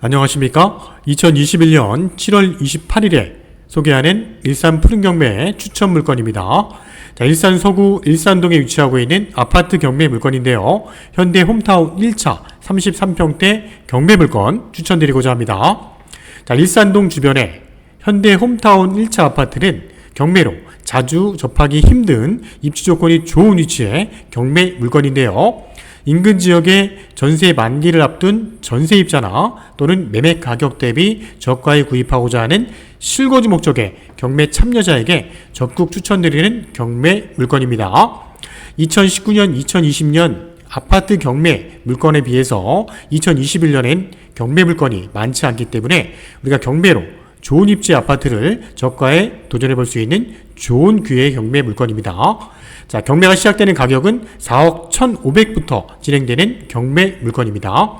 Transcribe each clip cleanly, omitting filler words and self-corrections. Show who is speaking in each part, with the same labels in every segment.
Speaker 1: 안녕하십니까? 2021년 7월 28일에 소개하는 일산 푸른경매 추천 물건입니다. 자, 일산 서구 일산동에 위치하고 있는 아파트 경매 물건인데요. 현대 홈타운 1차 33평대 경매 물건 추천드리고자 합니다. 자, 일산동 주변에 현대 홈타운 1차 아파트는 경매로 자주 접하기 힘든 입지 조건이 좋은 위치의 경매 물건인데요. 인근 지역에 전세 만기를 앞둔 전세입자나 또는 매매 가격 대비 저가에 구입하고자 하는 실거주 목적의 경매 참여자에게 적극 추천드리는 경매 물건입니다. 2019년, 2020년 아파트 경매 물건에 비해서 2021년엔 경매 물건이 많지 않기 때문에 우리가 경매로 좋은 입지 아파트를 저가에 도전해 볼 수 있는 좋은 기회의 경매 물건입니다. 자, 경매가 시작되는 가격은 4억 1,500부터 진행되는 경매 물건입니다.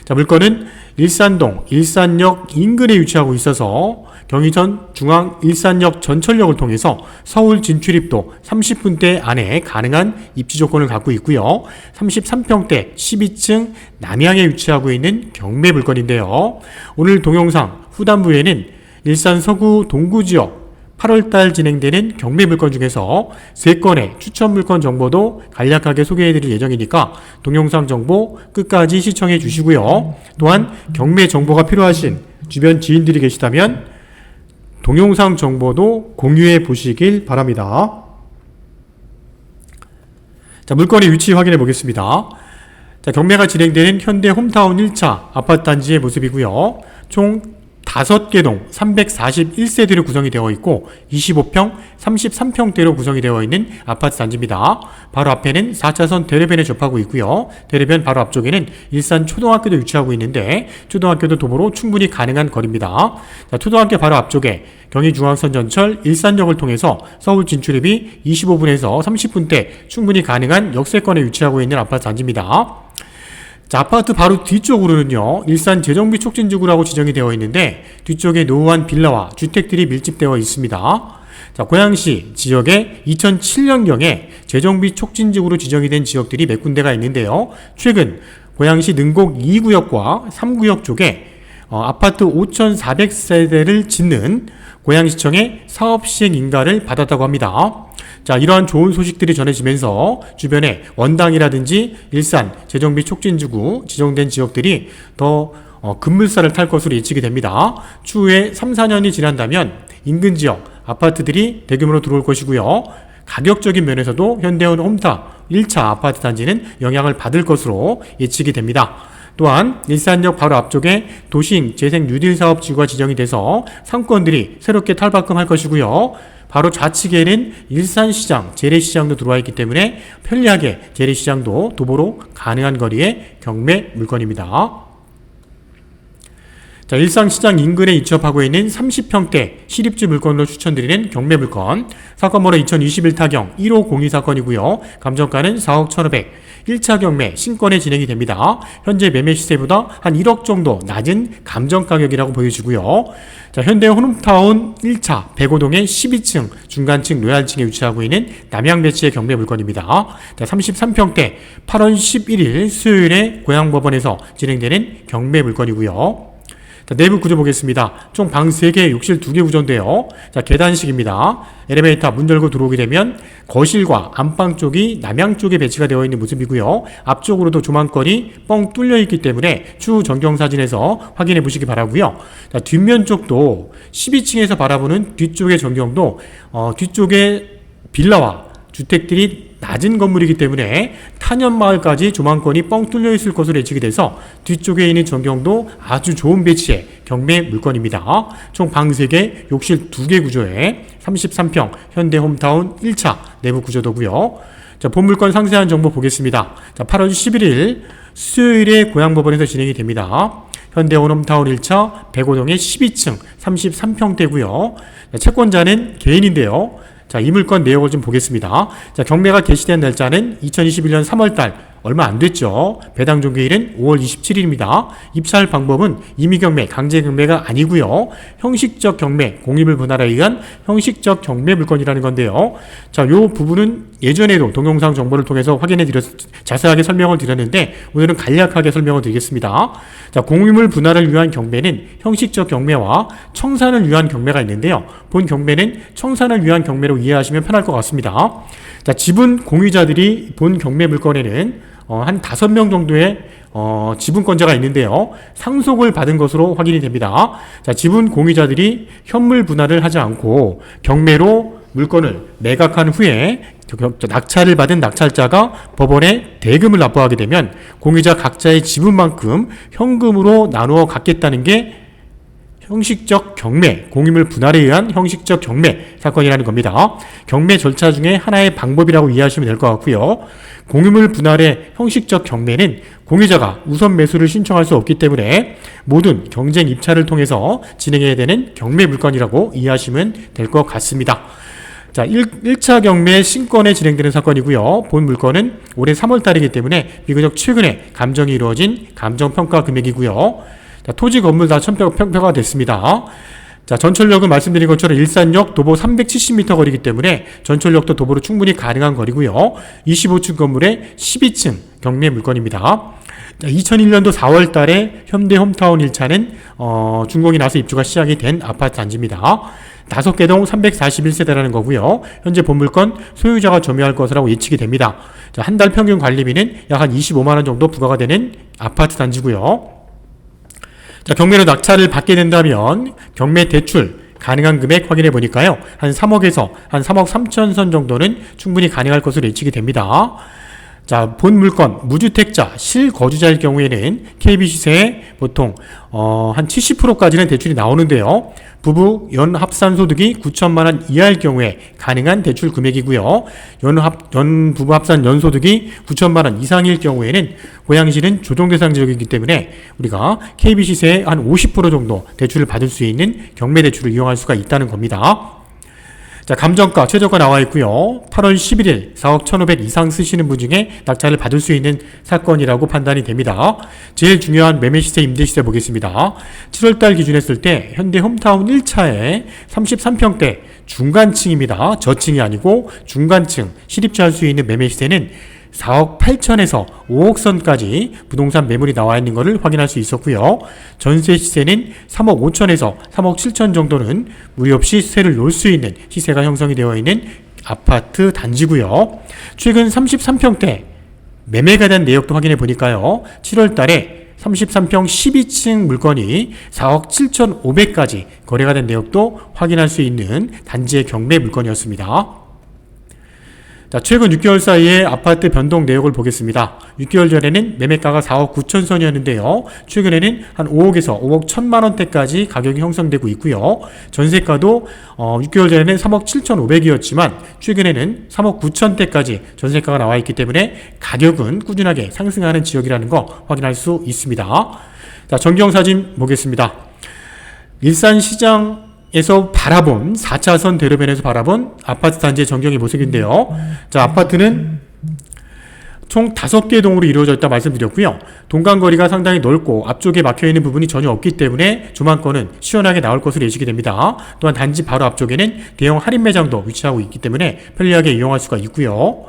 Speaker 1: 자, 물건은 일산동 일산역 인근에 위치하고 있어서 경의선 중앙 일산역 전철역을 통해서 서울 진출입도 30분대 안에 가능한 입지 조건을 갖고 있고요. 33평대 12층 남향에 위치하고 있는 경매 물건인데요. 오늘 동영상 후반부에는 일산 서구 동구지역 8월달 진행되는 경매 물건 중에서 3건의 추천 물건 정보도 간략하게 소개해드릴 예정이니까 동영상 정보 끝까지 시청해 주시고요. 또한 경매 정보가 필요하신 주변 지인들이 계시다면 동영상 정보도 공유해 보시길 바랍니다. 자, 물건의 위치 확인해 보겠습니다. 자, 경매가 진행되는 현대 홈타운 1차 아파트 단지의 모습이고요. 총 5개 동 341세대로 구성이 되어 있고 25평, 33평대로 구성이 되어 있는 아파트 단지입니다. 바로 앞에는 4차선 대로변에 접하고 있고요. 대로변 바로 앞쪽에는 일산 초등학교도 위치하고 있는데 초등학교도 도보로 충분히 가능한 거리입니다. 자, 초등학교 바로 앞쪽에 경의중앙선 전철 일산역을 통해서 서울 진출입이 25분에서 30분대 충분히 가능한 역세권에 위치하고 있는 아파트 단지입니다. 자, 아파트 바로 뒤쪽으로는요, 일산 재정비 촉진지구라고 지정이 되어 있는데 뒤쪽에 노후한 빌라와 주택들이 밀집되어 있습니다. 자, 고양시 지역에 2007년경에 재정비 촉진지구로 지정이 된 지역들이 몇 군데가 있는데요. 최근 고양시 능곡 2구역과 3구역 쪽에 아파트 5,400세대를 짓는 고양시청의 사업시행 인가를 받았다고 합니다. 자, 이러한 좋은 소식들이 전해지면서 주변에 원당이라든지 일산 재정비 촉진지구 지정된 지역들이 더 급물살을 탈 것으로 예측이 됩니다. 추후에 3, 4년이 지난다면 인근 지역 아파트들이 대규모로 들어올 것이고요. 가격적인 면에서도 현대원 홈타 1차 아파트 단지는 영향을 받을 것으로 예측이 됩니다. 또한 일산역 바로 앞쪽에 도심 재생 뉴딜 사업 지구가 지정이 돼서 상권들이 새롭게 탈바꿈할 것이고요. 바로 좌측에는 일산시장, 재래시장도 들어와 있기 때문에 편리하게 재래시장도 도보로 가능한 거리의 경매 물건입니다. 자, 일산시장 인근에 위치하고 있는 30평대 실입지 물건으로 추천드리는 경매 물건. 사건번호 2021 타경 1502 사건이고요. 감정가는 4억 1,500. 1차 경매 신권에 진행이 됩니다. 현재 매매 시세보다 한 1억 정도 낮은 감정 가격이라고 보여지고요. 자, 현대 홈타운 1차 105동의 12층 중간층 로얄층에 위치하고 있는 남양배치의 경매 물건입니다. 자, 33평대 8월 11일 수요일에 고양법원에서 진행되는 경매 물건이고요. 자, 내부 구조 보겠습니다. 총 방 3개, 욕실 2개 구조인데요. 자, 계단식입니다. 엘리베이터 문 열고 들어오게 되면 거실과 안방 쪽이 남향 쪽에 배치가 되어 있는 모습이고요. 앞쪽으로도 조망거리 뻥 뚫려 있기 때문에 추후 전경 사진에서 확인해 보시기 바라고요. 자, 뒷면 쪽도 12층에서 바라보는 뒤쪽의 전경도 뒤쪽에 빌라와 주택들이 낮은 건물이기 때문에 탄현마을까지 조망권이 뻥 뚫려 있을 것으로 예측이 돼서 뒤쪽에 있는 전경도 아주 좋은 배치의 경매 물건입니다. 총 방 3개, 욕실 2개 구조에 33평 현대 홈타운 1차 내부 구조도고요. 자, 본물건 상세한 정보 보겠습니다. 자, 8월 11일 수요일에 고양법원에서 진행이 됩니다. 현대 홈타운 1차 105동의 12층 33평대고요. 채권자는 개인인데요. 자, 이 물건 내역을 좀 보겠습니다. 자, 경매가 개시된 날짜는 2021년 3월달 얼마 안 됐죠. 배당 종료일은 5월 27일입니다. 입찰 방법은 임의경매, 강제경매가 아니고요. 형식적 경매, 공입을 분할에 의한 형식적 경매 물건이라는 건데요. 자, 요 부분은 예전에도 동영상 정보를 통해서 자세하게 설명을 드렸는데 오늘은 간략하게 설명을 드리겠습니다. 자, 공유물 분할을 위한 경매는 형식적 경매와 청산을 위한 경매가 있는데요. 본 경매는 청산을 위한 경매로 이해하시면 편할 것 같습니다. 자, 지분 공유자들이 본 경매 물건에는 한 5명 정도의 지분권자가 있는데요. 상속을 받은 것으로 확인이 됩니다. 자, 지분 공유자들이 현물 분할을 하지 않고 경매로 물건을 매각한 후에 낙찰을 받은 낙찰자가 법원에 대금을 납부하게 되면 공유자 각자의 지분만큼 현금으로 나누어 갖겠다는 게 형식적 경매, 공유물 분할에 의한 형식적 경매 사건이라는 겁니다. 경매 절차 중에 하나의 방법이라고 이해하시면 될 것 같고요. 공유물 분할의 형식적 경매는 공유자가 우선 매수를 신청할 수 없기 때문에 모든 경쟁 입찰을 통해서 진행해야 되는 경매 물건이라고 이해하시면 될 것 같습니다. 자, 1차 경매 신권에 진행되는 사건이고요. 본 물건은 올해 3월달이기 때문에 비교적 최근에 감정이 이루어진 감정평가 금액이고요. 자, 토지 건물 다 평가가 됐습니다. 자, 전철역은 말씀드린 것처럼 일산역 도보 370m 거리이기 때문에 전철역도 도보로 충분히 가능한 거리고요. 25층 건물의 12층 경매 물건입니다. 2001년도 4월 달에 현대 홈타운 1차는 준공이 나서 입주가 시작이 된 아파트 단지입니다. 5개 동 341세대라는 거고요. 현재 본 물건 소유자가 점유할 것이라고 예측이 됩니다. 자, 한 달 평균 관리비는 약 한 25만원 정도 부과가 되는 아파트 단지고요. 자, 경매로 낙찰을 받게 된다면 경매 대출 가능한 금액 확인해 보니까요. 한 3억에서 한 3억 3천 선 정도는 충분히 가능할 것으로 예측이 됩니다. 자, 본 물건 무주택자 실거주자일 경우에는 KB시세에 보통 한 70%까지는 대출이 나오는데요. 부부 연 합산 소득이 9천만원 이하일 경우에 가능한 대출 금액이고요. 부부 합산 연소득이 9천만원 이상일 경우에는 고양시는 조정대상 지역이기 때문에 우리가 KB시세의 한 50% 정도 대출을 받을 수 있는 경매 대출을 이용할 수가 있다는 겁니다. 자, 감정가, 최저가 나와 있고요. 8월 11일 4억 1,500 이상 쓰시는 분 중에 낙찰을 받을 수 있는 사건이라고 판단이 됩니다. 제일 중요한 매매시세, 임대시세 보겠습니다. 7월달 기준했을 때 현대 홈타운 1차에 33평대 중간층입니다. 저층이 아니고 중간층 실입주할 수 있는 매매시세는 4억 8천에서 5억 선까지 부동산 매물이 나와 있는 것을 확인할 수 있었고요. 전세 시세는 3억 5천에서 3억 7천 정도는 무리 없이 시세를 놓을 수 있는 시세가 형성이 되어 있는 아파트 단지고요. 최근 33평대 매매가 된 내역도 확인해 보니까요. 7월 달에 33평 12층 물건이 4억 7,500까지 거래가 된 내역도 확인할 수 있는 단지의 경매 물건이었습니다. 자, 최근 6개월 사이에 아파트 변동 내역을 보겠습니다. 6개월 전에는 매매가가 4억 9천 선이었는데요. 최근에는 한 5억에서 5억 1천만 원대까지 가격이 형성되고 있고요. 전세가도 6개월 전에는 3억 7,500이었지만 최근에는 3억 9천대까지 전세가가 나와 있기 때문에 가격은 꾸준하게 상승하는 지역이라는 거 확인할 수 있습니다. 자, 전경사진 보겠습니다. 일산시장 에서 바라본 4차선 대로변에서 바라본 아파트 단지의 전경의 모습인데요. 자, 아파트는 총 5개 동으로 이루어져 있다 말씀드렸고요. 동간거리가 상당히 넓고 앞쪽에 막혀있는 부분이 전혀 없기 때문에 조망권은 시원하게 나올 것으로 예측이 됩니다. 또한 단지 바로 앞쪽에는 대형 할인 매장도 위치하고 있기 때문에 편리하게 이용할 수가 있고요.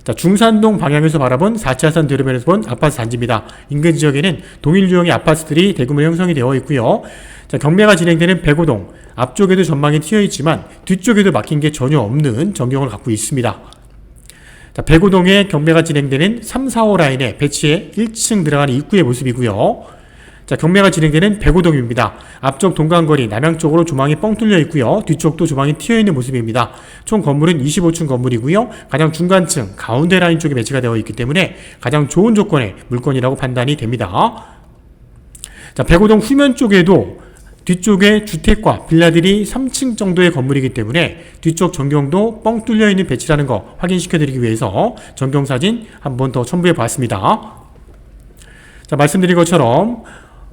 Speaker 1: 자, 중산동 방향에서 바라본 4차선 대로변에서 본 아파트 단지입니다. 인근 지역에는 동일 유형의 아파트들이 대규모 형성이 되어 있고요. 자, 경매가 진행되는 백오동 앞쪽에도 전망이 트여 있지만 뒤쪽에도 막힌 게 전혀 없는 전경을 갖고 있습니다. 자, 백오동에 경매가 진행되는 3, 4호 라인에 배치해 1층 들어가는 입구의 모습이고요. 자, 경매가 진행되는 백오동입니다. 앞쪽 동간거리 남향 쪽으로 조망이 뻥 뚫려 있고요. 뒤쪽도 조망이 트여 있는 모습입니다. 총 건물은 25층 건물이고요. 가장 중간층 가운데 라인 쪽에 배치가 되어 있기 때문에 가장 좋은 조건의 물건이라고 판단이 됩니다. 자, 백오동 후면 쪽에도 뒤쪽에 주택과 빌라들이 3층 정도의 건물이기 때문에 뒤쪽 전경도 뻥 뚫려 있는 배치라는 거 확인시켜 드리기 위해서 전경 사진 한 번 더 첨부해 봤습니다. 자, 말씀드린 것처럼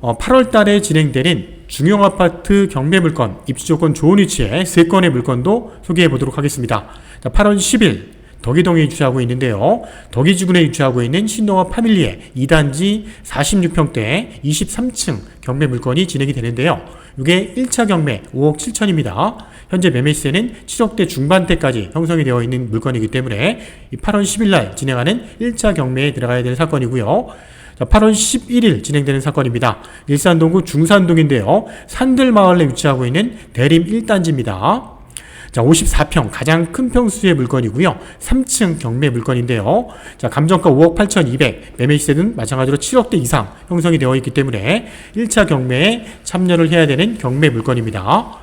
Speaker 1: 8월 달에 진행되는 중형 아파트 경매 물건 입지 조건 좋은 위치에 3건의 물건도 소개해 보도록 하겠습니다. 자, 8월 10일 덕이동에 위치하고 있는데요. 덕이지구에 위치하고 있는 신동아 파밀리에 2단지 46평대 23층 경매 물건이 진행이 되는데요. 이게 1차 경매 5억 7천입니다. 현재 매매 시세는 7억대 중반대까지 형성이 되어 있는 물건이기 때문에 8월 10일 날 진행하는 1차 경매에 들어가야 될 사건이고요. 8월 11일 진행되는 사건입니다. 일산동구 중산동인데요. 산들마을에 위치하고 있는 대림 1단지입니다. 54평 가장 큰 평수의 물건이고요. 3층 경매 물건인데요. 감정가 5억 8,200, 매매 시세는 마찬가지로 7억대 이상 형성이 되어 있기 때문에 1차 경매에 참여를 해야 되는 경매 물건입니다.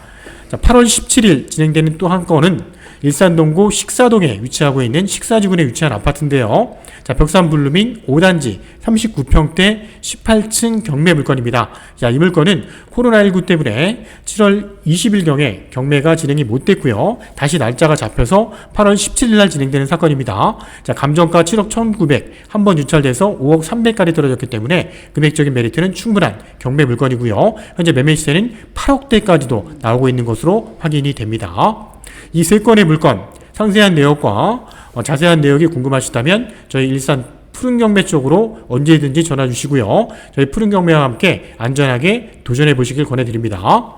Speaker 1: 8월 17일 진행되는 또 한 건은 일산동구 식사동에 위치하고 있는 식사지구에 위치한 아파트인데요. 벽산 블루밍 5단지 39평대 18층 경매 물건입니다. 이 물건은 코로나19 때문에 7월 20일경에 경매가 진행이 못 됐고요. 다시 날짜가 잡혀서 8월 17일 날 진행되는 사건입니다. 감정가 7억 1,900, 한 번 유찰돼서 5억 300까지 떨어졌기 때문에 금액적인 메리트는 충분한 경매 물건이고요. 현재 매매 시세는 8억대까지도 나오고 있는 것으로 확인이 됩니다. 이 세 건의 물건 상세한 내역과 자세한 내역이 궁금하시다면 저희 일산 푸른경매 쪽으로 언제든지 전화 주시고요. 저희 푸른경매와 함께 안전하게 도전해 보시길 권해드립니다.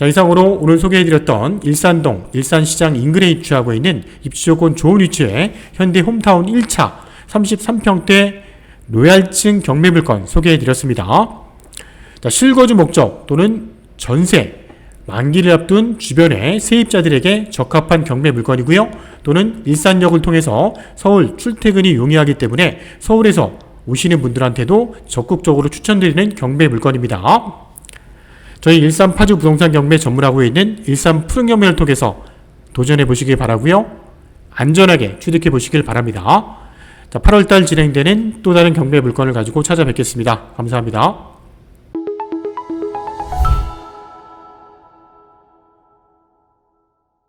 Speaker 1: 이상으로 오늘 소개해드렸던 일산동, 일산시장 인근에 위치하고 있는 입지조건 좋은 위치의 현대 홈타운 1차 33평대 로얄층 경매 물건 소개해드렸습니다. 실거주 목적 또는 전세, 만기를 앞둔 주변의 세입자들에게 적합한 경매 물건이고요. 또는 일산역을 통해서 서울 출퇴근이 용이하기 때문에 서울에서 오시는 분들한테도 적극적으로 추천드리는 경매 물건입니다. 저희 일산 파주 부동산 경매 전문하고 있는 일산 푸른 경매를 통해서 도전해 보시길 바라고요. 안전하게 취득해 보시길 바랍니다. 8월달 진행되는 또 다른 경매 물건을 가지고 찾아뵙겠습니다. 감사합니다.